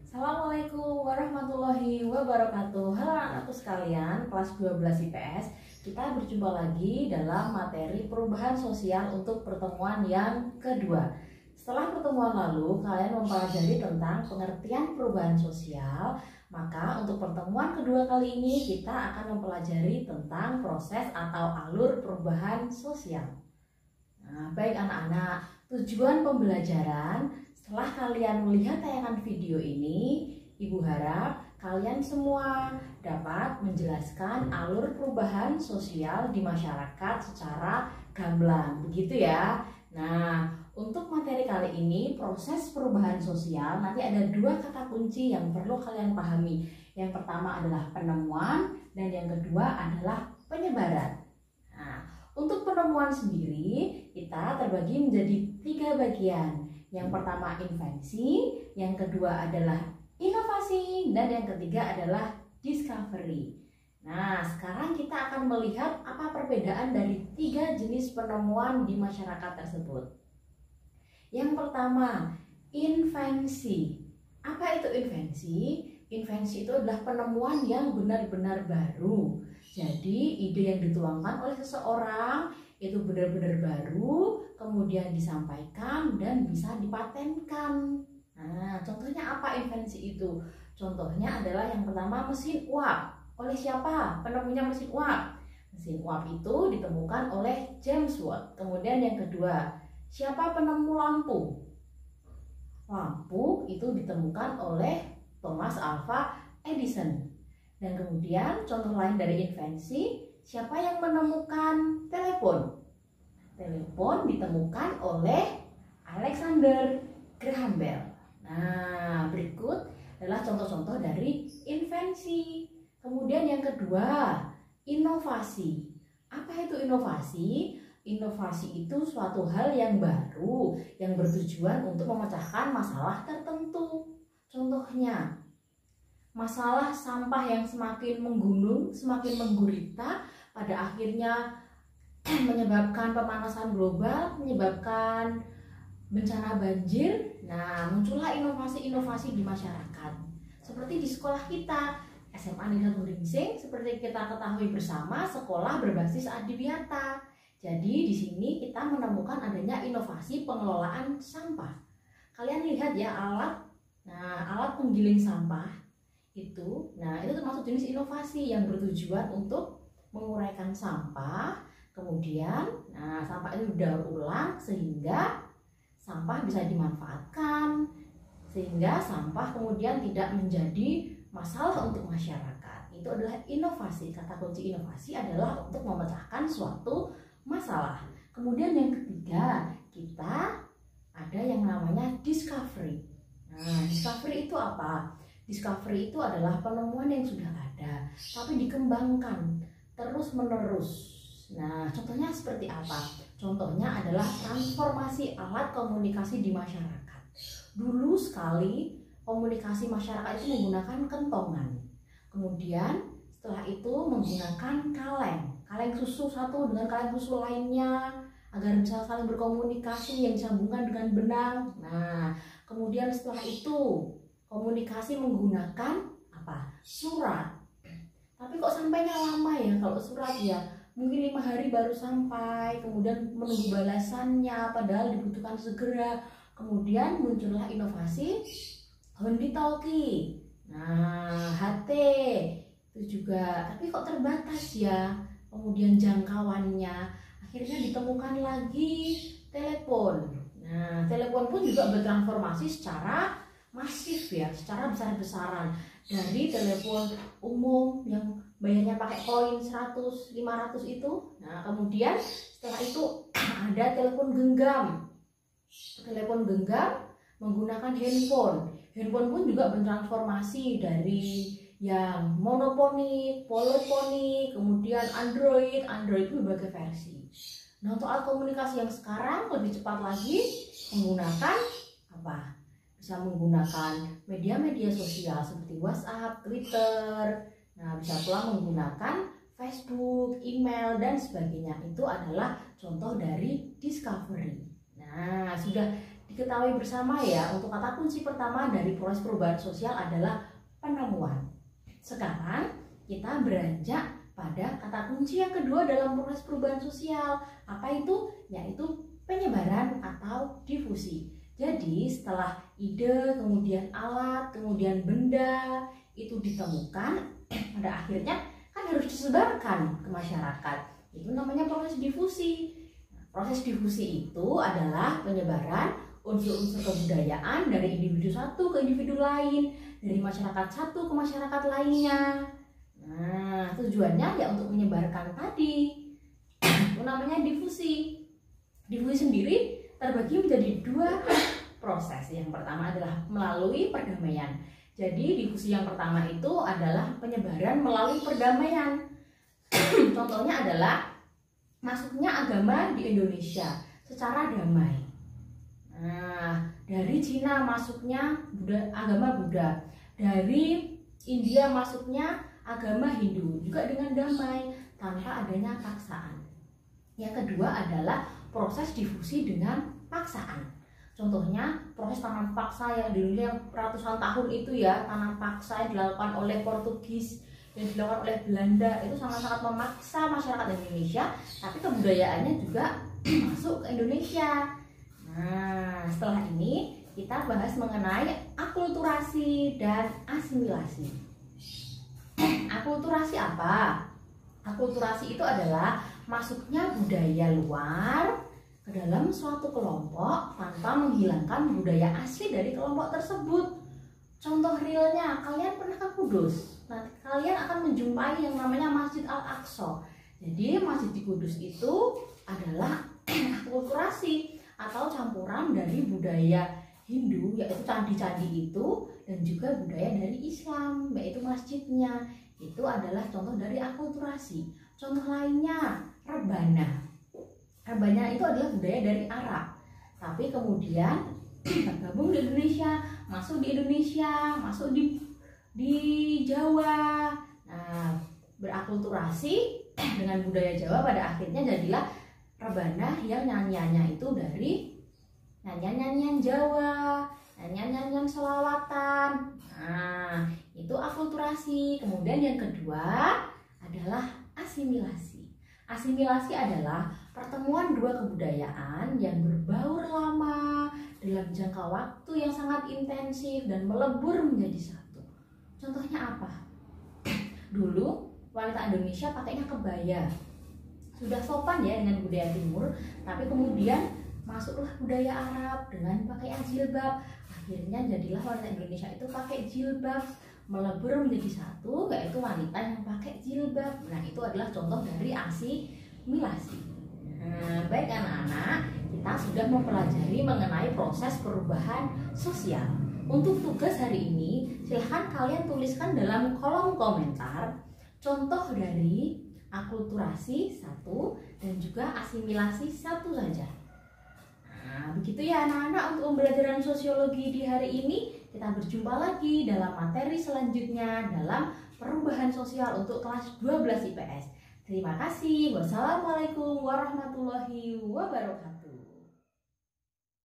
Assalamualaikum warahmatullahi wabarakatuh. Halo anak-anakku sekalian, kelas 12 IPS. Kita berjumpa lagi dalam materi perubahan sosial untuk pertemuan yang kedua. Setelah pertemuan lalu, kalian mempelajari tentang pengertian perubahan sosial. Maka untuk pertemuan kedua kali ini kita akan mempelajari tentang proses atau alur perubahan sosial. Nah, baik anak-anak, tujuan pembelajaran setelah kalian melihat tayangan video ini, Ibu harap kalian semua dapat menjelaskan alur perubahan sosial di masyarakat secara gamblang, begitu ya. Nah, untuk materi kali ini, proses perubahan sosial, nanti ada dua kata kunci yang perlu kalian pahami. Yang pertama adalah penemuan dan yang kedua adalah penyebaran. Nah, untuk penemuan sendiri, kita terbagi menjadi 3 bagian. Yang pertama invensi, yang kedua adalah inovasi, dan yang ketiga adalah discovery. Nah, sekarang kita akan melihat apa perbedaan dari 3 jenis penemuan di masyarakat tersebut. Yang pertama, invensi. Apa itu invensi? Invensi itu adalah penemuan yang benar-benar baru. Jadi, ide yang dituangkan oleh seseorang itu benar-benar baru, kemudian disampaikan dan bisa dipatenkan. Nah, contohnya apa invensi itu? Contohnya adalah yang pertama mesin uap. Oleh siapa penemunya mesin uap? Mesin uap itu ditemukan oleh James Watt. Kemudian yang kedua, siapa penemu lampu? Lampu itu ditemukan oleh Thomas Alva Edison. Dan kemudian contoh lain dari invensi, siapa yang menemukan telepon? Telepon ditemukan oleh Alexander Graham Bell. Nah, berikut adalah contoh-contoh dari invensi. Kemudian yang kedua, inovasi. Apa itu inovasi? Inovasi itu suatu hal yang baru yang bertujuan untuk memecahkan masalah tertentu. Contohnya, masalah sampah yang semakin menggunung, semakin menggurita, pada akhirnya menyebabkan pemanasan global, menyebabkan bencana banjir. Nah, muncullah inovasi-inovasi di masyarakat. Seperti di sekolah kita, SMA Negeri Geringsing, seperti kita ketahui bersama, sekolah berbasis adiwiyata. Jadi di sini kita menemukan adanya inovasi pengelolaan sampah. Kalian lihat ya alat penggiling sampah itu. Nah, itu termasuk jenis inovasi yang bertujuan untuk menguraikan sampah. Kemudian, sampah itu didaur ulang sehingga sampah bisa dimanfaatkan, sehingga sampah kemudian tidak menjadi masalah untuk masyarakat. Itu adalah inovasi. Kata kunci inovasi adalah untuk memecahkan suatu masalah. Kemudian yang ketiga, kita ada yang namanya discovery. Nah, discovery itu apa? Discovery itu adalah penemuan yang sudah ada, tapi dikembangkan terus-menerus. Nah, contohnya seperti apa? Contohnya adalah transformasi alat komunikasi di masyarakat. Dulu sekali komunikasi masyarakat itu menggunakan kentongan. Kemudian setelah itu menggunakan kaleng susu satu dengan kaleng susu lainnya agar bisa saling berkomunikasi yang disambungkan dengan benang. Nah, kemudian setelah itu komunikasi menggunakan apa? Surat. Tapi kok sampainya lama ya kalau surat ya? Mungkin 5 hari baru sampai, kemudian menunggu balasannya padahal dibutuhkan segera. Kemudian muncullah inovasi honey-talkie. Nah, HT itu juga, tapi kok terbatas ya. Kemudian jangkauannya, akhirnya ditemukan lagi telepon. Nah, telepon pun juga bertransformasi secara masif ya, secara besar-besaran. Dari telepon umum yang bayarnya pakai koin 100, 500 itu. Nah, kemudian setelah itu ada telepon genggam. Telepon genggam menggunakan handphone. Handphone pun juga bertransformasi dari yang monoponik, polyponik, kemudian Android itu berbagai versi. Nah, untuk alat komunikasi yang sekarang lebih cepat lagi menggunakan apa? Bisa menggunakan media-media sosial seperti WhatsApp, Twitter. Nah, bisa pula menggunakan Facebook, email, dan sebagainya. Itu adalah contoh dari discovery. Nah, sudah diketahui bersama ya, untuk kata kunci pertama dari proses perubahan sosial adalah penemuan. Sekarang kita beranjak pada kata kunci yang kedua dalam proses perubahan sosial. Apa itu? Yaitu penyebaran atau difusi. Jadi setelah ide, kemudian alat, kemudian benda itu ditemukan, pada akhirnya kan harus disebarkan ke masyarakat. Itu namanya proses difusi. Proses difusi itu adalah penyebaran unsur-unsur kebudayaan dari individu satu ke individu lain, dari masyarakat satu ke masyarakat lainnya. Nah, tujuannya ya untuk menyebarkan tadi. Itu namanya difusi. Difusi sendiri terbagi menjadi dua proses. Yang pertama adalah melalui perdamaian. Jadi difusi yang pertama itu adalah penyebaran melalui perdamaian. Contohnya adalah masuknya agama di Indonesia secara damai. Nah, dari Cina masuknya agama Buddha, dari India masuknya agama Hindu juga dengan damai tanpa adanya paksaan. Yang kedua adalah proses difusi dengan paksaan. Contohnya proses tanam paksa yang di dunia yang ratusan tahun itu ya, tanam paksa yang dilakukan oleh Portugis, yang dilakukan oleh Belanda, itu sangat-sangat memaksa masyarakat Indonesia, tapi kebudayaannya juga masuk ke Indonesia. Nah, setelah ini kita bahas mengenai akulturasi dan asimilasi. Akulturasi apa? Akulturasi itu adalah masuknya budaya luar ke dalam suatu kelompok tanpa menghilangkan budaya asli dari kelompok tersebut. Contoh realnya, kalian pernah ke Kudus. Nah, kalian akan menjumpai yang namanya Masjid Al-Aqsa. Jadi Masjid di Kudus itu adalah akulturasi atau campuran dari budaya Hindu, yaitu candi-candi itu, dan juga budaya dari Islam, yaitu masjidnya. Itu adalah contoh dari akulturasi. Contoh lainnya, rebana. Rebana itu adalah budaya dari Arab, tapi kemudian bergabung di Indonesia, masuk di Indonesia, masuk di Jawa. Nah, berakulturasi dengan budaya Jawa, pada akhirnya jadilah rebana yang nyanyiannya itu dari nyanyian-nyanyian Jawa, nyanyian-nyanyian selawatan. Nah, itu akulturasi. Kemudian yang kedua adalah asimilasi. Asimilasi adalah pertemuan dua kebudayaan yang berbaur lama dalam jangka waktu yang sangat intensif dan melebur menjadi satu. Contohnya apa? Dulu wanita Indonesia pakainya kebaya, sudah sopan ya dengan budaya timur, tapi kemudian masuklah budaya Arab dengan pakaian jilbab. Akhirnya jadilah wanita Indonesia itu pakai jilbab, melebur menjadi satu, yaitu wanita yang pakai jilbab. Nah, itu adalah contoh dari asimilasi. Nah, baik anak-anak, kita sudah mempelajari mengenai proses perubahan sosial. Untuk tugas hari ini, silahkan kalian tuliskan dalam kolom komentar contoh dari akulturasi satu dan juga asimilasi satu saja. Nah, begitu ya anak-anak untuk pembelajaran sosiologi di hari ini. Kita berjumpa lagi dalam materi selanjutnya dalam perubahan sosial untuk kelas 12 IPS. Terima kasih. Wassalamualaikum warahmatullahi wabarakatuh.